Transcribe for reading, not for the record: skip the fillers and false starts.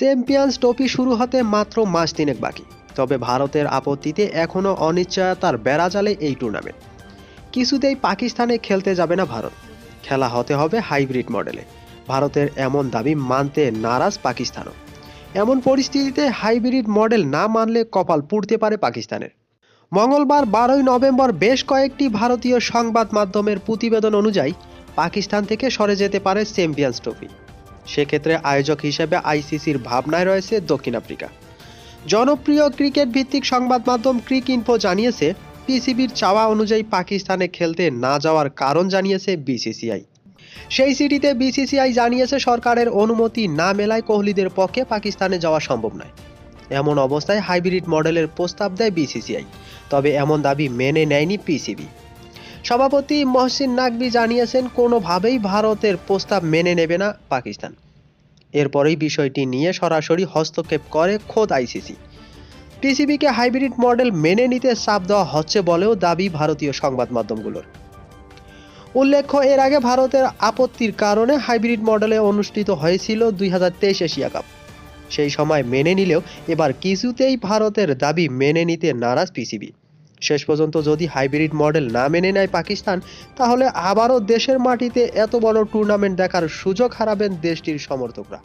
Champions trophy শুরু হতে মাত্র মাস তিনেক বাকি, তবে ভারতের আপত্তিতে এখনও অনিশ্চয়তার বেড়াজালে এই টুর্নামেন্ট। কিছুতেই পাকিস্তানে খেলতে যাবে না ভারত, খেলা হতে হবে হাইব্রিড মডেলে। ভারতের এমন দাবি মানতে নারাজ পাকিস্তানও। এমন পরিস্থিতিতে হাইব্রিড মডেল না মানলে কপাল পুড়তে পারে পাকিস্তানের। মঙ্গলবার 12 নভেম্বর বেশ কয়েকটি ভারতীয় সংবাদ মাধ্যমের প্রতিবেদন অনুযায়ী পাকিস্তান থেকে সরে যেতে পারে চ্যাম্পিয়ন্স ট্রফি। সেক্ষেত্রে আয়োজক হিসেবে আইসিসির ভাবনায় রয়েছে দক্ষিণ আফ্রিকা। জনপ্রিয় ক্রিকেট ভিত্তিক সংবাদ মাধ্যম ক্রিকইনফো জানিয়েছে, পিসিবির চাওয়া অনুযায়ী পাকিস্তানে খেলতে না যাওয়ার কারণ জানিয়েছে বিসিসিআই। সেই চিঠিতে বিসিসিআই জানিয়েছে, সরকারের অনুমতি না মেলায় কোহলিদের পক্ষে পাকিস্তানে যাওয়া সম্ভব নয়। এমন অবস্থায় হাইব্রিড মডেলের প্রস্তাব দেয় বিসিসিআই, তবে এমন দাবি মেনে নেয়নি পিসিবি। সভাপতি মহসিন নাকভি জানিয়েছেন, কোনোভাবেই ভারতের প্রস্তাব মেনে নেবে না পাকিস্তান। এরপরেই বিষয়টি নিয়ে সরাসরি হস্তক্ষেপ করে খোদ আইসিসি। পিসিবিকে হাইব্রিড মডেল মেনে নিতে চাপ দেওয়া হচ্ছে বলেও দাবি ভারতীয় সংবাদ মাধ্যমগুলোর। উল্লেখ্য, এর আগে ভারতের আপত্তির কারণে হাইব্রিড মডেলে অনুষ্ঠিত হয়েছিল 2023 এশিয়া কাপ। সেই সময় মেনে নিলেও এবার কিছুতেই ভারতের দাবি মেনে নিতে নারাজ পিসিবি। শেষ পর্যন্ত যদি হাইব্রিড মডেল না মেনে নেয় পাকিস্তান, তাহলে আবারও দেশের মাটিতে এত বড় টুর্নামেন্ট দেখার সুযোগ হারাবেন দেশটির সমর্থকরা।